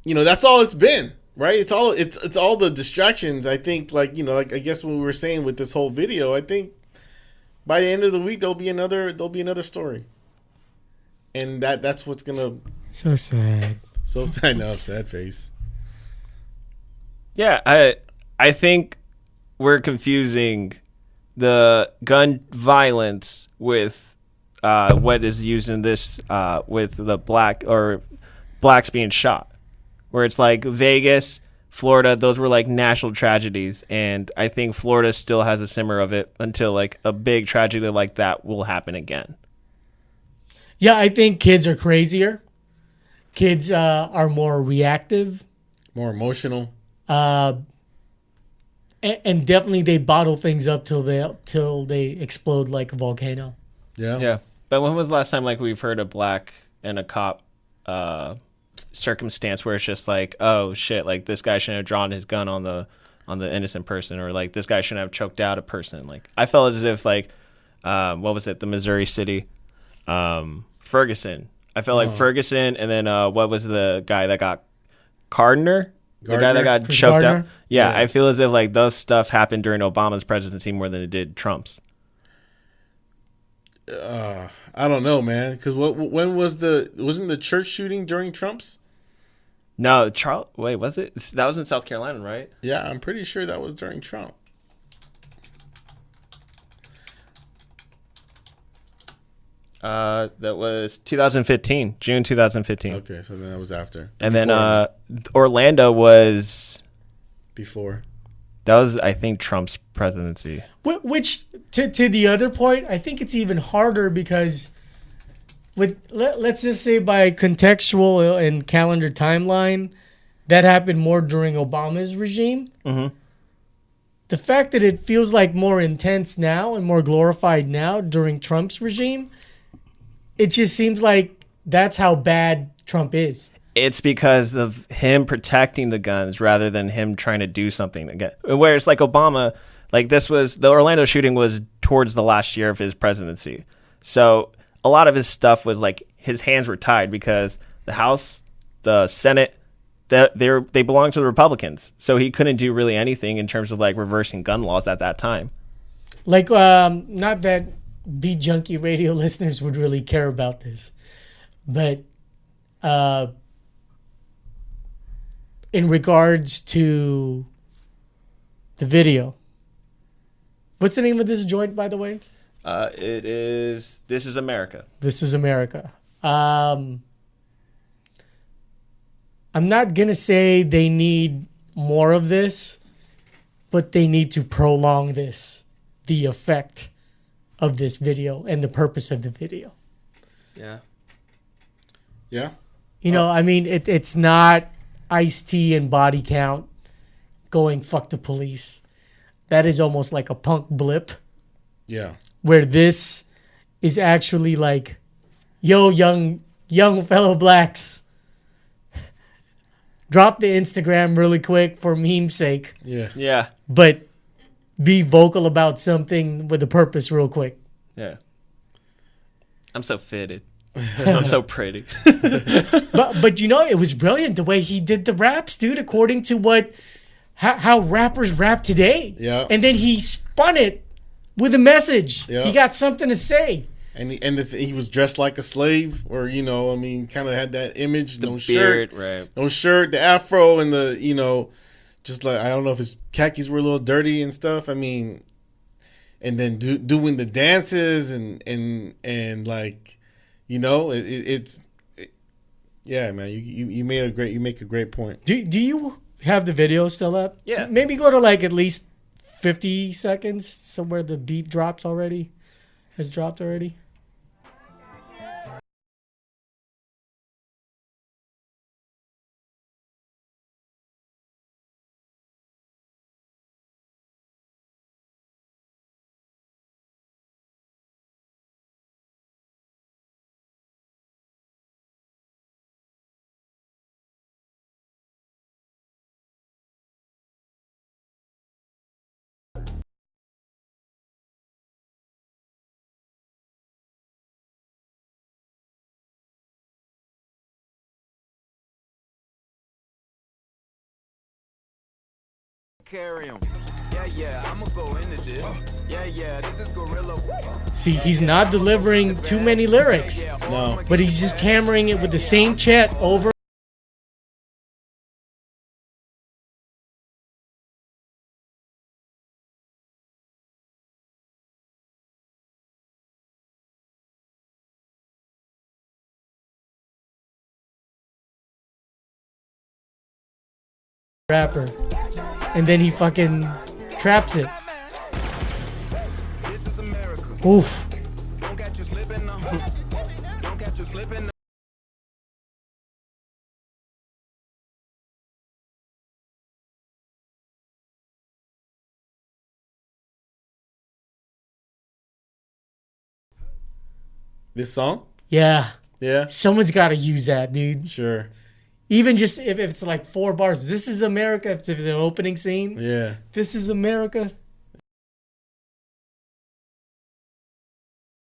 you know, that's all it's been, right? It's all the distractions. I think, like, you know, like I guess what we were saying with this whole video, I think by the end of the week there'll be another story, and that's what's gonna. So sad. So sad. No, sad face. Yeah, I think we're confusing the gun violence with what is used in this with the blacks being shot, where it's like Vegas, Florida, those were like national tragedies, and I think Florida still has a simmer of it until like a big tragedy like that will happen again. Yeah, I think kids are crazier. Kids are more reactive, more emotional, and definitely they bottle things up till they explode like a volcano. Yeah. But when was the last time like we've heard a black and a cop circumstance where it's just like, oh shit, like this guy shouldn't have drawn his gun on the innocent person, or like this guy shouldn't have choked out a person? Like I felt as if like what was it, the Missouri City, Ferguson. I felt like Ferguson, and then what was the guy that got Gardner? The guy that got Chris choked Gardner? out. Yeah, I feel as if like those stuff happened during Obama's presidency more than it did Trump's. I don't know, man. Because when wasn't the church shooting during Trump's? No, wait, was it? That was in South Carolina, right? Yeah, I'm pretty sure that was during Trump. That was 2015, June 2015. Okay, so then that was after. And then Orlando was before. That was, I think, Trump's presidency. Which, to the other point, I think it's even harder because let's just say by contextual and calendar timeline, that happened more during Obama's regime. Mm-hmm. The fact that it feels like more intense now and more glorified now during Trump's regime, it just seems like that's how bad Trump is. It's because of him protecting the guns rather than him trying to do something again. Where it's like Obama, like the Orlando shooting was towards the last year of his presidency. So a lot of his stuff was like his hands were tied because the House, the Senate, they belong to the Republicans. So he couldn't do really anything in terms of like reversing gun laws at that time. Like, not that Beat Junkie radio listeners would really care about this, but in regards to the video, what's the name of this joint, by the way? It is This Is America. This Is America. I'm not going to say they need more of this, but they need to prolong the effect of this video and the purpose of the video. Yeah. Yeah. You know, I mean, it's not Ice-T and Body Count going fuck the police. That is almost like a punk blip. Yeah. Where this is actually like, yo, young fellow blacks, drop the Instagram really quick for meme's sake. Yeah. Yeah. But be vocal about something with a purpose real quick. Yeah. I'm so fitted. I'm so pretty. But you know, it was brilliant the way he did the raps, dude, according to how rappers rap today. Yeah. And then he spun it with a message. Yeah. He got something to say. And he was dressed like a slave, or, you know, I mean, kind of had that image. The no beard, shirt, right? No shirt, the afro, and the, you know, just like, I don't know if his khakis were a little dirty and stuff. I mean, and then doing the dances and like, you know, it's yeah, man. You make a great point. Do you have the video still up? Yeah. Maybe go to like at least 50 seconds, somewhere the beat has dropped already. carry 'em. Yeah, I'ma go into this. Yeah, this is Gorilla. See, he's not delivering too many lyrics, No. but he's just hammering it with the same chant over. Rapper, and then he fucking traps it. This is America. Oof. Don't catch you slipping now. Don't catch you slipping now. This song? Yeah, Yeah. someone's got to use that, dude. Sure. Even just if it's like 4 bars. This is America. If it's an opening scene. Yeah. This is America.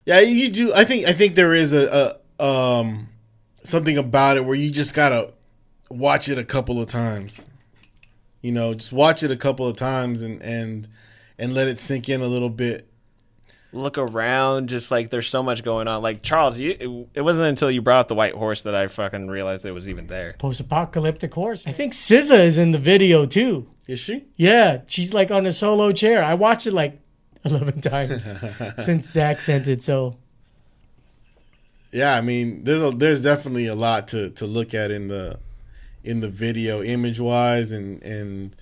Yeah, you do. I think there is a something about it where you just gotta watch it a couple of times. You know, just watch it a couple of times and let it sink in a little bit. Look around, just like there's so much going on. Like Charles, it wasn't until you brought up the white horse that I fucking realized it was even there. Post-apocalyptic horse. I think SZA is in the video too. Is she? Yeah, she's like on a solo chair. I watched it like 11 times since Zach sent it. So Yeah, I mean, there's definitely a lot to look at in the video, image wise, and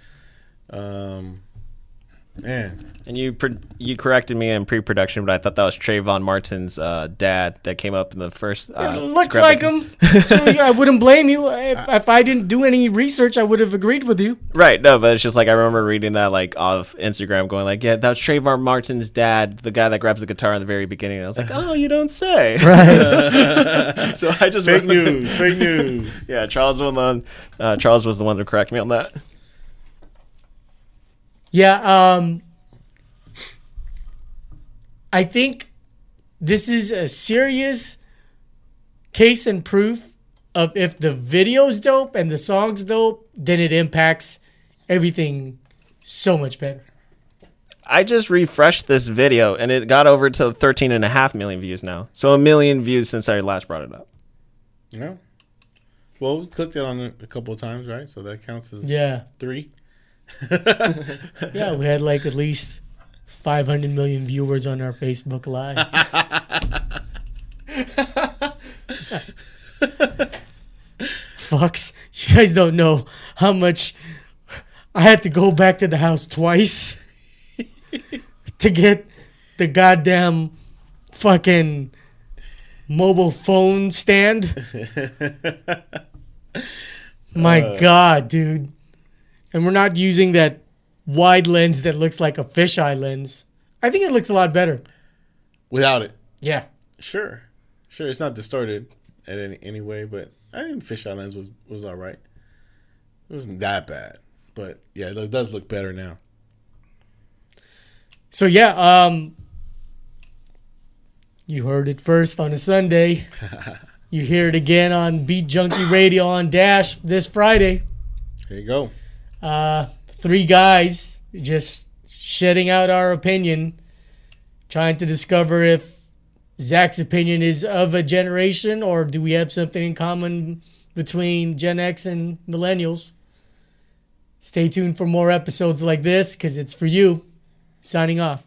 man. And you corrected me in pre-production, but I thought that was Trayvon Martin's dad that came up in the first. it looks like him. So yeah, I wouldn't blame you. If I didn't do any research, I would have agreed with you. Right, no, but it's just like I remember reading that like off Instagram, going like, yeah, that's Trayvon Martin's dad, the guy that grabs the guitar in the very beginning. And I was like, oh, you don't say. Right. So I just Fake news. Yeah, Charles was the one to correct me on that. Yeah, I think this is a serious case and proof of if the video's dope and the song's dope, then it impacts everything so much better. I just refreshed this video and it got over to 13.5 million views now. So 1 million views since I last brought it up. Yeah. Well, we clicked it on it a couple of times, right? So that counts as 3. Yeah, we had like at least 500 million viewers on our Facebook Live. Fucks. You guys don't know how much I had to go back to the house twice to get the goddamn fucking mobile phone stand. My God, dude. And we're not using that wide lens that looks like a fisheye lens. I think it looks a lot better. Without it. Yeah. Sure. It's not distorted at any way, but I think fisheye lens was all right. It wasn't that bad, but yeah, it does look better now. So yeah, you heard it first on a Sunday. You hear it again on Beat Junkie Radio on Dash this Friday. There you go. 3 guys just shedding out our opinion, trying to discover if Zach's opinion is of a generation or do we have something in common between Gen X and millennials. Stay tuned for more episodes like this because it's for you. Signing off.